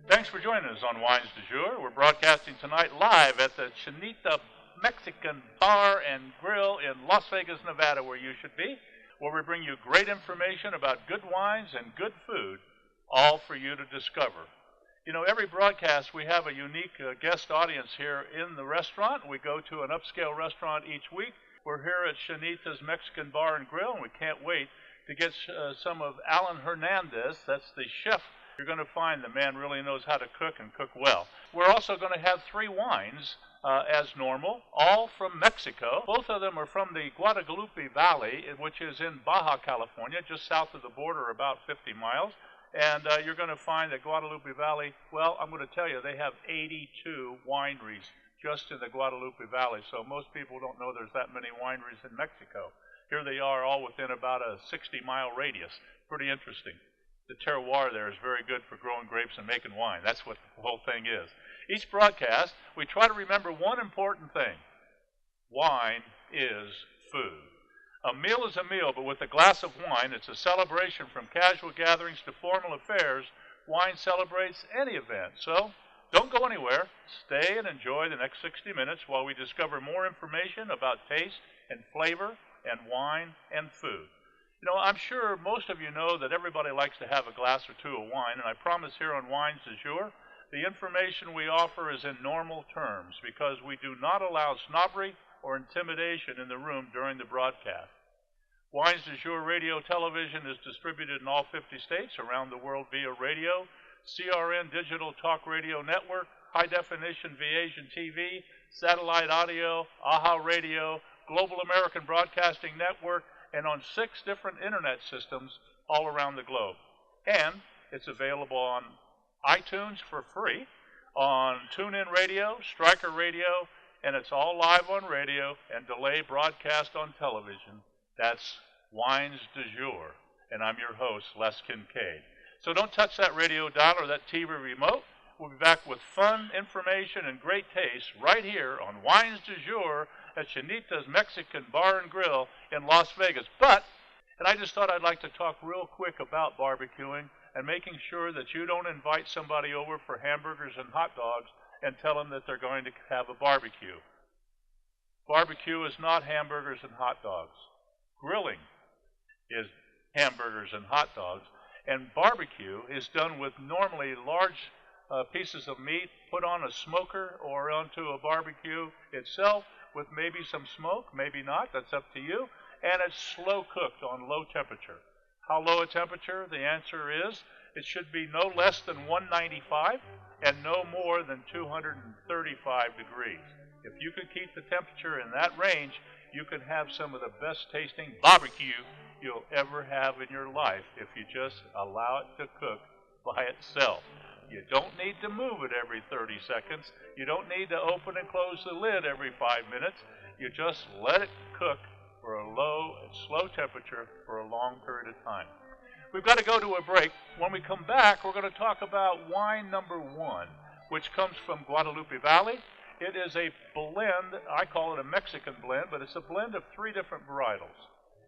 Thanks for joining us on Wines du Jour. We're broadcasting tonight live at the Chinita Mexican Bar and Grill in Las Vegas, Nevada, where you should be, where we bring you great information about good wines and good food, all for you to discover. You know, every broadcast we have a unique guest audience here in the restaurant. We go to an upscale restaurant each week. We're here at Chinita's Mexican Bar and Grill, and we can't wait to get some of Alan Hernandez. That's the chef. You're going to find the man really knows how to cook and cook well. We're also going to have 3 wines as normal, all from Mexico. Both of them are from the Guadalupe Valley, which is in Baja California, just south of the border, about 50 miles. And you're going to find that Guadalupe Valley, well, I'm going to tell you, they have 82 wineries just in the Guadalupe Valley. So most people don't know there's that many wineries in Mexico. Here they are, all within about a 60-mile radius. Pretty interesting. The terroir there is very good for growing grapes and making wine. That's what the whole thing is. Each broadcast, we try to remember one important thing. Wine is food. A meal is a meal, but with a glass of wine, it's a celebration from casual gatherings to formal affairs. Wine celebrates any event. So don't go anywhere. Stay and enjoy the next 60 minutes while we discover more information about taste and flavor and wine and food. You know, I'm sure most of you know that everybody likes to have a glass or 2 of wine, and I promise here on Wines du Jour, the information we offer is in normal terms because we do not allow snobbery or intimidation in the room during the broadcast. Wines du Jour radio television is distributed in all 50 states around the world via radio, CRN Digital Talk Radio Network, High Definition VAsianTV, Satellite Audio, AHA Radio, Global American Broadcasting Network, and on 6 different internet systems all around the globe. And it's available on iTunes for free, on TuneIn Radio, Stryker Radio, and it's all live on radio and delay broadcast on television. That's Wines du Jour, and I'm your host, Les Kincaid. So don't touch that radio dial or that TV remote. We'll be back with fun, information, and great taste right here on Wines du Jour at Chinita's Mexican Bar and Grill in Las Vegas. And I just thought I'd like to talk real quick about barbecuing and making sure that you don't invite somebody over for hamburgers and hot dogs and tell them that they're going to have a barbecue. Barbecue is not hamburgers and hot dogs. Grilling is hamburgers and hot dogs. And barbecue is done with normally large pieces of meat put on a smoker or onto a barbecue itself with maybe some smoke, maybe not, that's up to you. And it's slow cooked on low temperature. How low a temperature? The answer is it should be no less than 195 and no more than 235 degrees. If you can keep the temperature in that range, you can have some of the best tasting barbecue you'll ever have in your life if you just allow it to cook by itself. You don't need to move it every 30 seconds. You don't need to open and close the lid every 5 minutes. You just let it cook for a low and slow temperature for a long period of time. We've got to go to a break. When we come back, we're going to talk about wine number 1, which comes from Guadalupe Valley. It is a blend, I call it a Mexican blend, but it's a blend of 3 different varietals.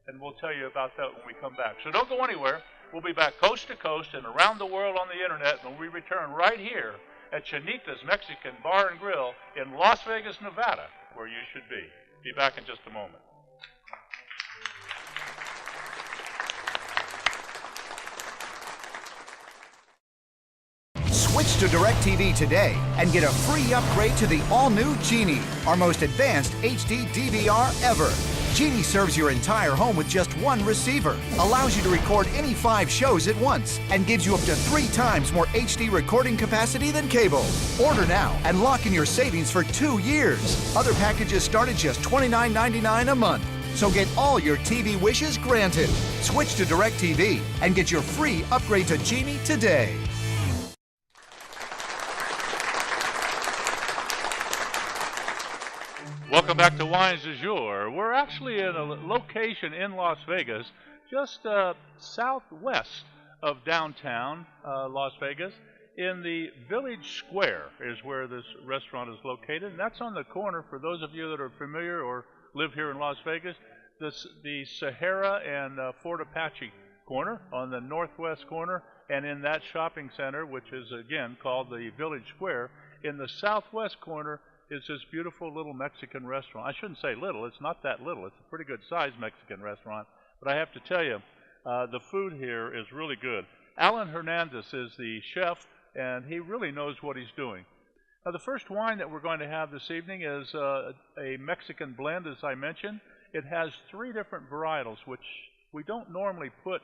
And we'll tell you about that when we come back. So don't go anywhere. We'll be back coast to coast and around the world on the internet when we return right here at Chinita's Mexican Bar and Grill in Las Vegas, Nevada, where you should be. Be back in just a moment. Switch to DirecTV today and get a free upgrade to the all-new Genie, our most advanced HD DVR ever. Genie serves your entire home with just 1 receiver, allows you to record any 5 shows at once, and gives you up to 3 times more HD recording capacity than cable. Order now and lock in your savings for 2 years. Other packages start at just $29.99 a month. So get all your TV wishes granted. Switch to DirecTV and get your free upgrade to Genie today. Welcome back to Wines du Jour. We're actually in a location in Las Vegas, just southwest of downtown Las Vegas. In the Village Square is where this restaurant is located, and that's on the corner, for those of you that are familiar or live here in Las Vegas, the Sahara and Fort Apache corner on the northwest corner, And in that shopping center, which is again called the Village Square, in the southwest corner is this beautiful little Mexican restaurant. I shouldn't say little, it's not that little. It's a pretty good sized Mexican restaurant. But I have to tell you, the food here is really good. Alan Hernandez is the chef, and he really knows what he's doing. Now, the first wine that we're going to have this evening is a Mexican blend, as I mentioned. It has 3 different varietals, which we don't normally put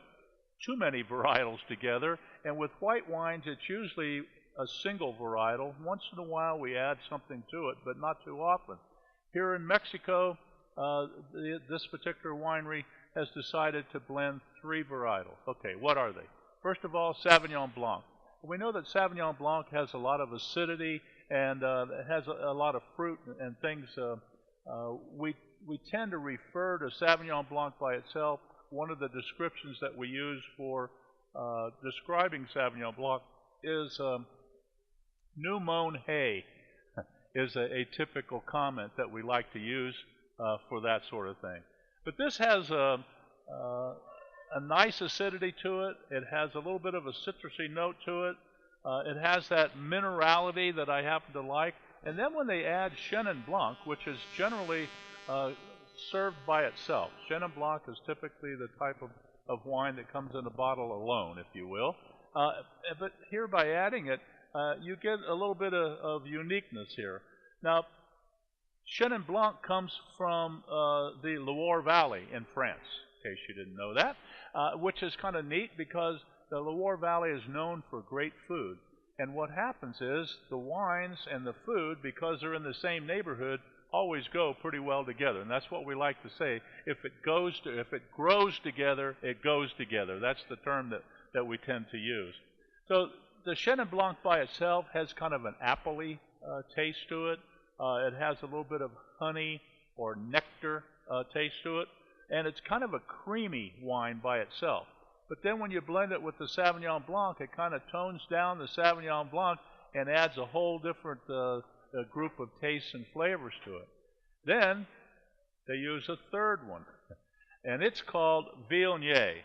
too many varietals together. And with white wines, it's usually a single varietal. Once in a while, we add something to it, but not too often. Here in Mexico, this particular winery has decided to blend 3 varietals. Okay, what are they? First of all, Sauvignon Blanc. We know that Sauvignon Blanc has a lot of acidity and it has a lot of fruit and things. We tend to refer to Sauvignon Blanc by itself. One of the descriptions that we use for describing Sauvignon Blanc is new mown hay is a typical comment that we like to use for that sort of thing. But this has a nice acidity to it. It has a little bit of a citrusy note to it. It has that minerality that I happen to like. And then when they add Chenin Blanc, which is generally served by itself. Chenin Blanc is typically the type of wine that comes in a bottle alone, if you will. But here by adding it, you get a little bit of uniqueness here. Now, Chenin Blanc comes from the Loire Valley in France, in case you didn't know that, which is kind of neat because the Loire Valley is known for great food. And what happens is the wines and the food, because they're in the same neighborhood, always go pretty well together. And that's what we like to say. If it grows together, it goes together. That's the term that we tend to use. So the Chenin Blanc by itself has kind of an apple-y taste to it. It has a little bit of honey or nectar taste to it. And it's kind of a creamy wine by itself. But then when you blend it with the Sauvignon Blanc, it kind of tones down the Sauvignon Blanc and adds a whole different group of tastes and flavors to it. Then they use a third one, and it's called Viognier.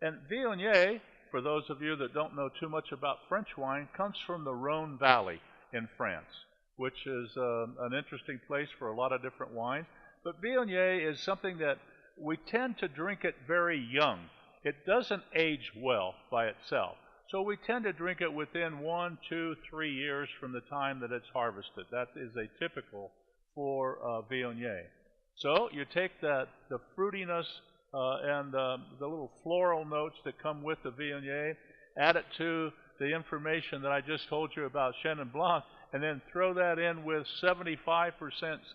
And Viognier, for those of you that don't know too much about French wine, comes from the Rhone Valley in France, which is an interesting place for a lot of different wines. But Viognier is something that we tend to drink it very young. It doesn't age well by itself. So we tend to drink it within 1, 2, 3 years from the time that it's harvested. That is a typical for Viognier. So you take the fruitiness and the little floral notes that come with the Viognier, add it to the information that I just told you about Chenin Blanc, and then throw that in with 75%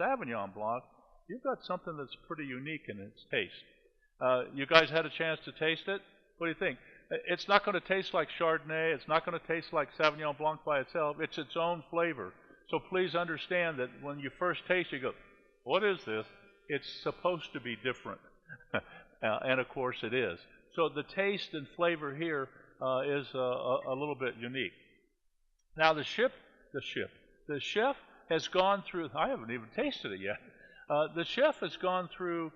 Sauvignon Blanc, you've got something that's pretty unique in its taste. You guys had a chance to taste it? What do you think? It's not going to taste like Chardonnay. It's not going to taste like Sauvignon Blanc by itself. It's its own flavor. So please understand that when you first taste it, you go, what is this? It's supposed to be different. And of course it is. So the taste and flavor here is a little bit unique. Now the chef has gone through, I haven't even tasted it yet. The chef has gone through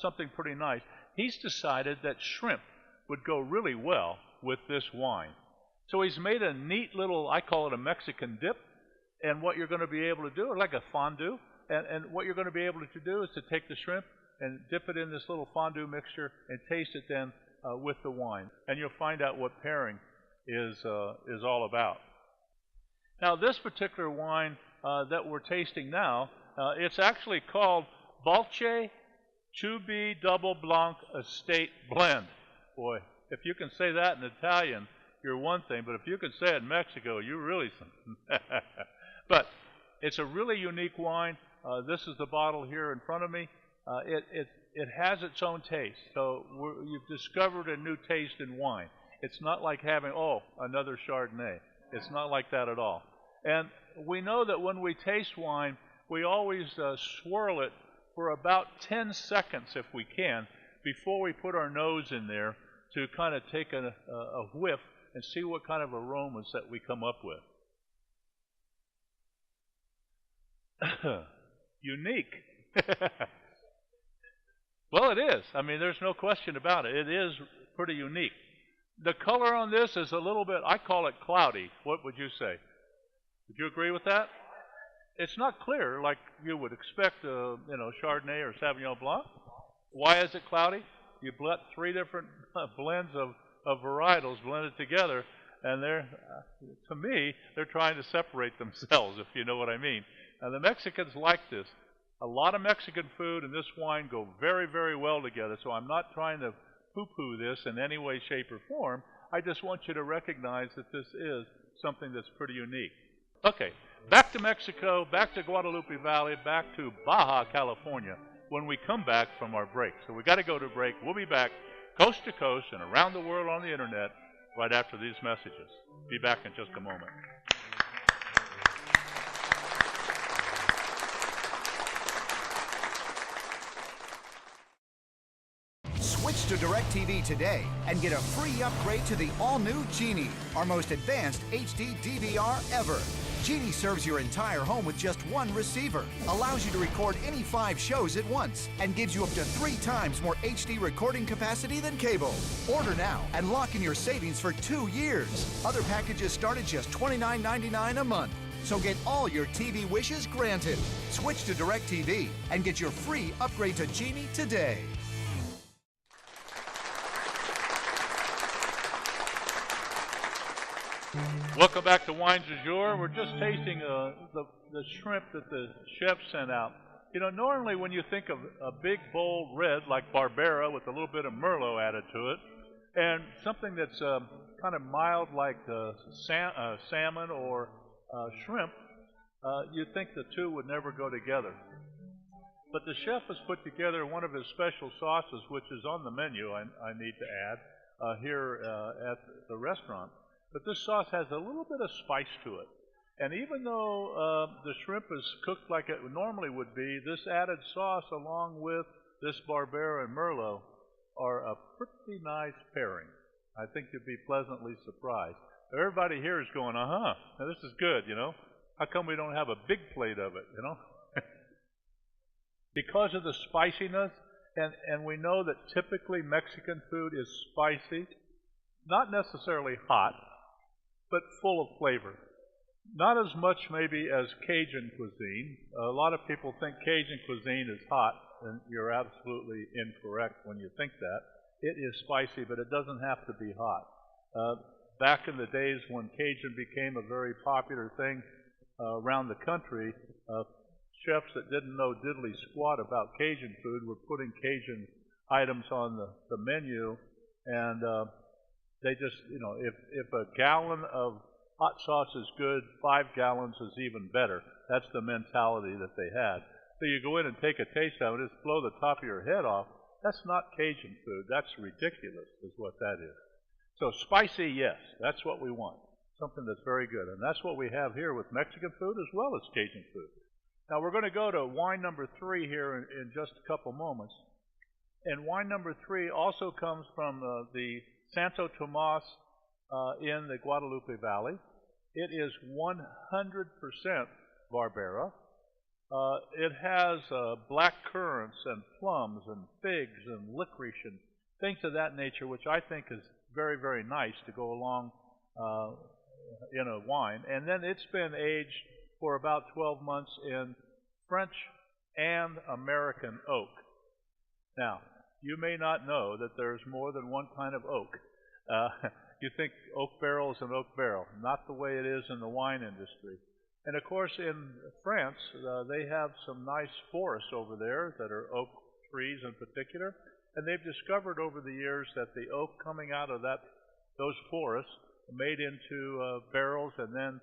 something pretty nice. He's decided that shrimp would go really well with this wine. So he's made a neat little, I call it a Mexican dip, and what you're going to be able to do, like a fondue, and what you're going to be able to do is to take the shrimp and dip it in this little fondue mixture and taste it then with the wine. And you'll find out what pairing is all about. Now this particular wine that we're tasting now, it's actually called Balche 2B Double Blanc Estate Blend. Boy, if you can say that in Italian, you're one thing, but if you can say it in Mexico, you're really something. But it's a really unique wine. This is the bottle here in front of me. It has its own taste. So you've discovered a new taste in wine. It's not like having, another Chardonnay. It's not like that at all. And we know that when we taste wine, we always swirl it for about 10 seconds, if we can, before we put our nose in there to kind of take a whiff and see what kind of aromas that we come up with. Unique. Well, it is. I mean, there's no question about it. It is pretty unique. The color on this is a little bit, I call it cloudy. What would you say? Would you agree with that? It's not clear like you would expect, Chardonnay or Sauvignon Blanc. Why is it cloudy? You blend three different blends of varietals blended together, and to me, they're trying to separate themselves, if you know what I mean. And the Mexicans like this. A lot of Mexican food and this wine go very, very well together, so I'm not trying to poo-poo this in any way, shape, or form. I just want you to recognize that this is something that's pretty unique. Okay, back to Mexico, back to Guadalupe Valley, back to Baja, California, when we come back from our break. So we got to go to break. We'll be back coast to coast and around the world on the internet right after these messages. Be back in just a moment. Switch to DirecTV today and get a free upgrade to the all-new Genie, our most advanced HD DVR ever. Genie serves your entire home with just one receiver, allows you to record any 5 shows at once, and gives you up to 3 times more HD recording capacity than cable. Order now and lock in your savings for 2 years. Other packages start at just $29.99 a month. So get all your TV wishes granted. Switch to DirecTV and get your free upgrade to Genie today. Welcome back to Wines du Jour. We're just tasting the shrimp that the chef sent out. You know, normally when you think of a big, bold red like Barbera with a little bit of Merlot added to it, and something that's kind of mild like salmon or shrimp, you'd think the two would never go together. But the chef has put together one of his special sauces, which is on the menu, I need to add, here at the restaurant. But this sauce has a little bit of spice to it. And even though the shrimp is cooked like it normally would be, this added sauce along with this Barbera and Merlot are a pretty nice pairing. I think you'll be pleasantly surprised. Everybody here is going, now this is good, you know. How come we don't have a big plate of it, you know? Because of the spiciness, and we know that typically Mexican food is spicy, not necessarily hot, but full of flavor. Not as much maybe as Cajun cuisine. A lot of people think Cajun cuisine is hot, and you're absolutely incorrect when you think that. It is spicy, but it doesn't have to be hot. Back in the days when Cajun became a very popular thing around the country, chefs that didn't know diddly squat about Cajun food were putting Cajun items on the menu, and they just, if a gallon of hot sauce is good, 5 gallons is even better. That's the mentality that they had. So you go in and take a taste of it, just blow the top of your head off. That's not Cajun food. That's ridiculous, is what that is. So spicy, yes, that's what we want. Something that's very good. And that's what we have here with Mexican food as well as Cajun food. Now we're going to go to wine number 3 here in just a couple moments. And wine number 3 also comes from the Santo Tomas in the Guadalupe Valley. It is 100% Barbera. It has black currants and plums and figs and licorice and things of that nature, which I think is very, very nice to go along in a wine. And then it's been aged for about 12 months in French and American oak. Now, you may not know that there's more than one kind of oak. You think oak barrel is an oak barrel. Not the way it is in the wine industry. And of course, in France, they have some nice forests over there that are oak trees in particular. And they've discovered over the years that the oak coming out of those forests, made into barrels and then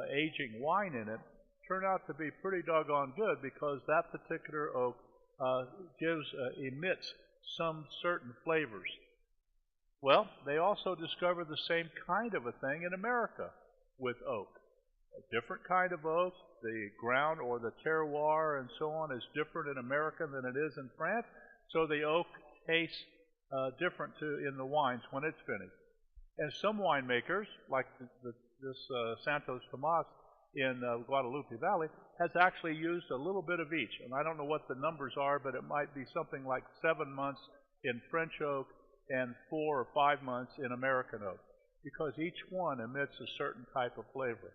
aging wine in it, turn out to be pretty doggone good because that particular oak emits some certain flavors. Well, they also discovered the same kind of a thing in America with oak. A different kind of oak, the ground or the terroir and so on is different in America than it is in France, so the oak tastes different in the wines when it's finished. And some winemakers, like this Santos Tomas in Guadalupe Valley, has actually used a little bit of each. And I don't know what the numbers are, but it might be something like 7 months in French oak and 4 or 5 months in American oak, because each one emits a certain type of flavor.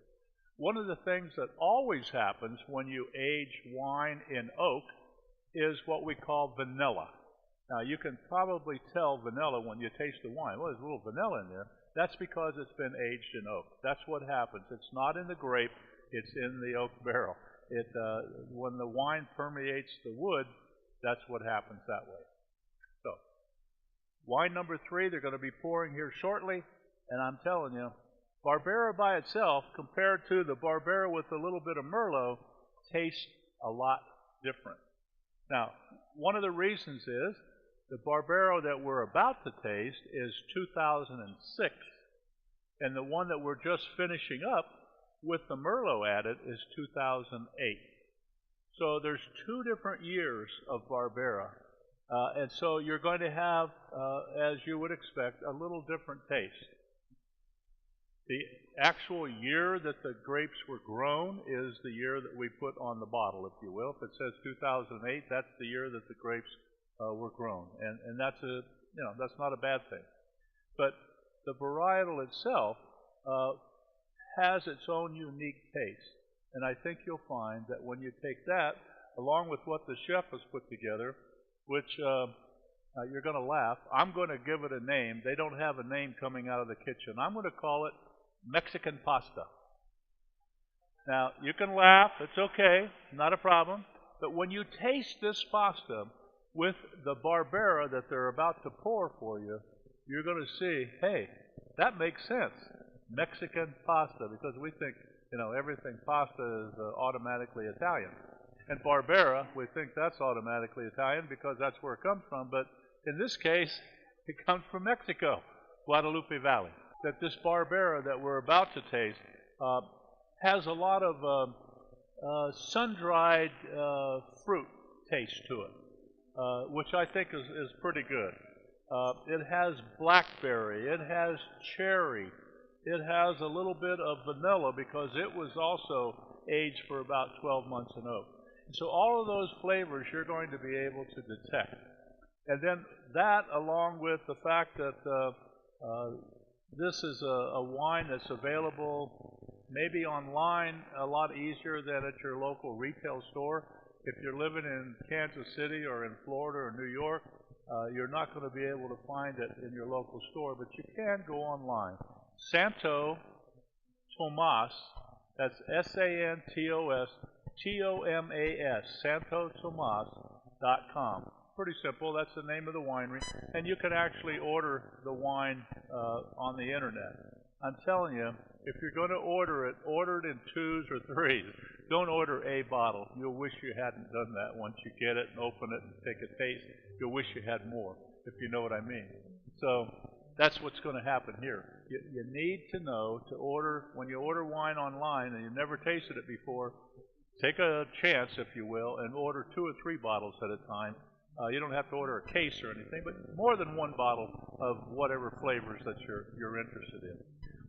One of the things that always happens when you age wine in oak is what we call vanilla. Now, you can probably tell vanilla when you taste the wine. Well, there's a little vanilla in there. That's because it's been aged in oak. That's what happens. It's not in the grape. It's in the oak barrel. When the wine permeates the wood, that's what happens that way. So, wine number 3, they're going to be pouring here shortly, and I'm telling you, Barbera by itself, compared to the Barbera with a little bit of Merlot, tastes a lot different. Now, one of the reasons is the Barbera that we're about to taste is 2006, and the one that we're just finishing up with the Merlot added is 2008. So there's 2 different years of Barbera, and so you're going to have, as you would expect, a little different taste. The actual year that the grapes were grown is the year that we put on the bottle, if you will. If it says 2008, that's the year that the grapes were grown, and that's that's not a bad thing. But the varietal itself has its own unique taste, and I think you'll find that when you take that along with what the chef has put together, which you're going to laugh. I'm going to give it a name. They don't have a name coming out of the kitchen. I'm going to call it Mexican pasta. Now, you can laugh. It's okay. Not a problem. But when you taste this pasta with the Barbera that they're about to pour for you, you're going to see, hey, that makes sense. Mexican pasta, because we think, everything pasta is automatically Italian. And Barbera, we think that's automatically Italian because that's where it comes from. But in this case, it comes from Mexico, Guadalupe Valley. That this Barbera that we're about to taste has a lot of sun-dried fruit taste to it, which I think is pretty good. It has blackberry, it has cherry, it has a little bit of vanilla because it was also aged for about 12 months in oak. And so all of those flavors you're going to be able to detect. And then that, along with the fact that this is a wine that's available maybe online a lot easier than at your local retail store. If you're living in Kansas City or in Florida or New York, you're not going to be able to find it in your local store, but you can go online. Santo Tomas, that's SantoSTomas, SantoTomas.com. Pretty simple. That's the name of the winery. And you can actually order the wine on the internet. I'm telling you, if you're going to order it in 2s or 3s. Don't order a bottle. You'll wish you hadn't done that. Once you get it and open it and take a taste, you'll wish you had more, if you know what I mean. So that's what's going to happen here. You need to know to order, when you order wine online and you've never tasted it before, take a chance, if you will, and order 2 or 3 bottles at a time. You don't have to order a case or anything, but more than 1 bottle of whatever flavors that you're interested in.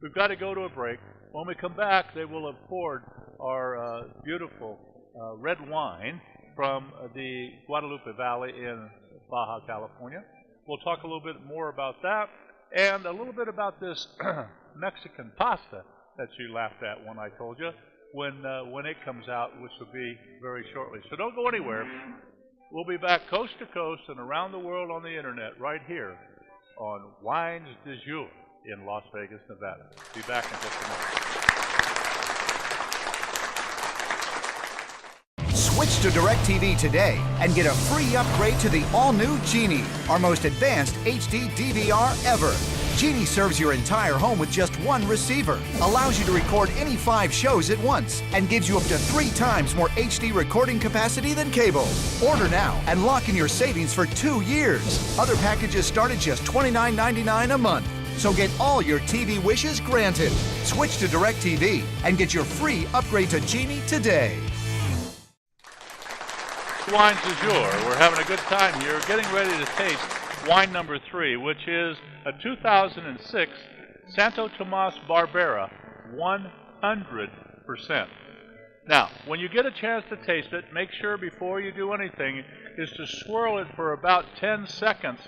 We've got to go to a break. When we come back, they will have poured our beautiful red wine from the Guadalupe Valley in Baja California. We'll talk a little bit more about that and a little bit about this Mexican pasta that you laughed at when I told you when it comes out, which will be very shortly. So don't go anywhere. We'll be back coast to coast and around the world on the internet right here on Wines du Jour in Las Vegas, Nevada. Be back in just a moment. Switch to DirecTV today and get a free upgrade to the all-new Genie, our most advanced HD DVR ever. Genie serves your entire home with just 1 receiver, allows you to record any 5 shows at once, and gives you up to 3 times more HD recording capacity than cable. Order now and lock in your savings for 2 years. Other packages start at just $29.99 a month. So get all your TV wishes granted. Switch to DirecTV and get your free upgrade to Genie today. Wines du Jour. We're having a good time here, getting ready to taste wine number 3, which is a 2006 Santo Tomas Barbera, 100%. Now, when you get a chance to taste it, make sure before you do anything is to swirl it for about 10 seconds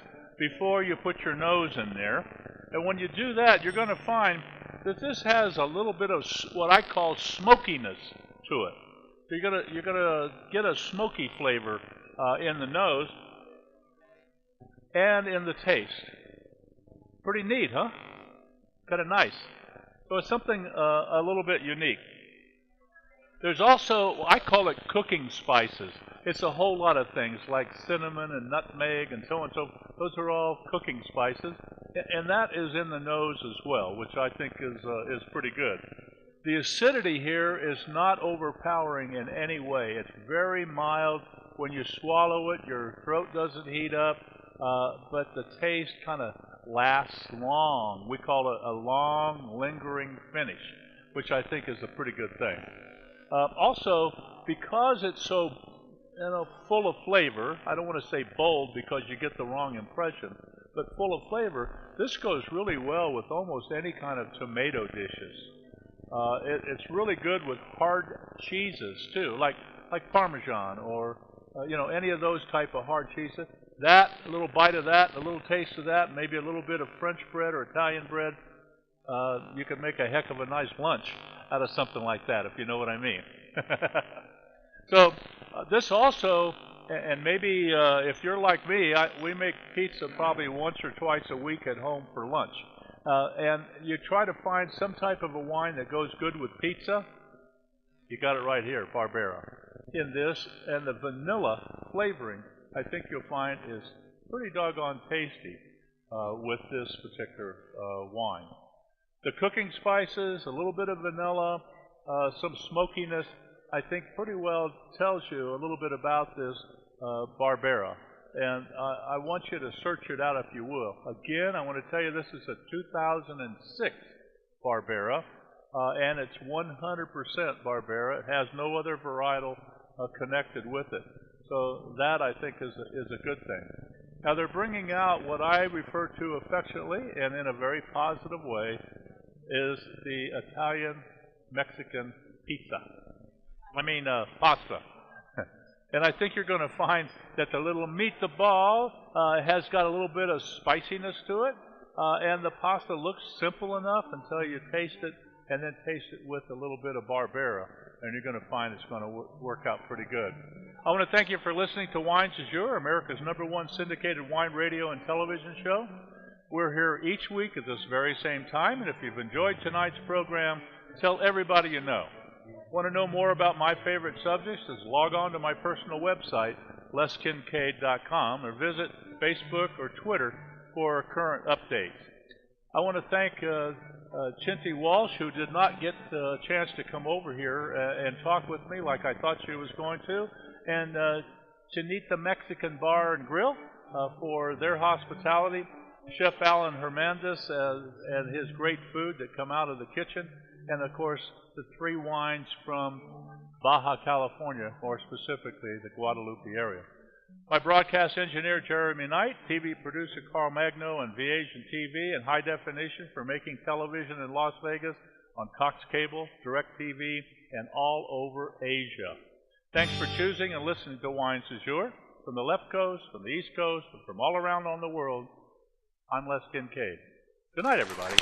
before you put your nose in there. And when you do that, you're going to find that this has a little bit of what I call smokiness to it. So you're gonna get a smoky flavor in the nose and in the taste. Pretty neat, huh? Kind of nice. So it's something a little bit unique. There's also, I call it cooking spices. It's a whole lot of things like cinnamon and nutmeg and so on. So those are all cooking spices, and that is in the nose as well, which I think is pretty good. The acidity here is not overpowering in any way. It's very mild. When you swallow it, your throat doesn't heat up, but the taste kind of lasts long. We call it a long, lingering finish, which I think is a pretty good thing. Also, because it's so full of flavor, I don't want to say bold because you get the wrong impression, but full of flavor, this goes really well with almost any kind of tomato dishes. It's really good with hard cheeses too, like Parmesan or any of those type of hard cheeses. That, a little bite of that, a little taste of that, maybe a little bit of French bread or Italian bread, you could make a heck of a nice lunch out of something like that, if you know what I mean. So this also, and maybe if you're like me, we make pizza probably once or twice a week at home for lunch. And you try to find some type of a wine that goes good with pizza. You got it right here, Barbera. In this, and the vanilla flavoring, I think you'll find is pretty doggone tasty with this particular wine. The cooking spices, a little bit of vanilla, some smokiness, I think pretty well tells you a little bit about this Barbera. And I want you to search it out if you will. Again, I want to tell you this is a 2006 Barbera, and it's 100% Barbera. It has no other varietal connected with it. So that, I think, is a good thing. Now, they're bringing out what I refer to affectionately and in a very positive way is the Italian Mexican pizza. Pasta. And I think you're going to find that the little meatball has got a little bit of spiciness to it, and the pasta looks simple enough until you taste it, and then taste it with a little bit of Barbera, and you're going to find it's going to work out pretty good. I want to thank you for listening to Wines du Jour, America's #1 syndicated wine radio and television show. We're here each week at this very same time, and if you've enjoyed tonight's program, tell everybody you know. Want to know more about my favorite subjects? Just log on to my personal website, leskincade.com, or visit Facebook or Twitter for current updates. I want to thank Chinty Walsh, who did not get a chance to come over here and talk with me like I thought she was going to, and Chinita Mexican Bar and Grill for their hospitality, Chef Alan Hernandez and his great food that come out of the kitchen, and of course the 3 wines from Baja California, more specifically the Guadalupe area. My broadcast engineer Jeremy Knight, TV producer Carl Magno, and VAsianTV in high definition for making television in Las Vegas on Cox Cable, DirecTV, and all over Asia. Thanks for choosing and listening to Wines du Jour. From the left coast, from the east coast, and from all around on the world, I'm Les Kincaid. Good night, everybody.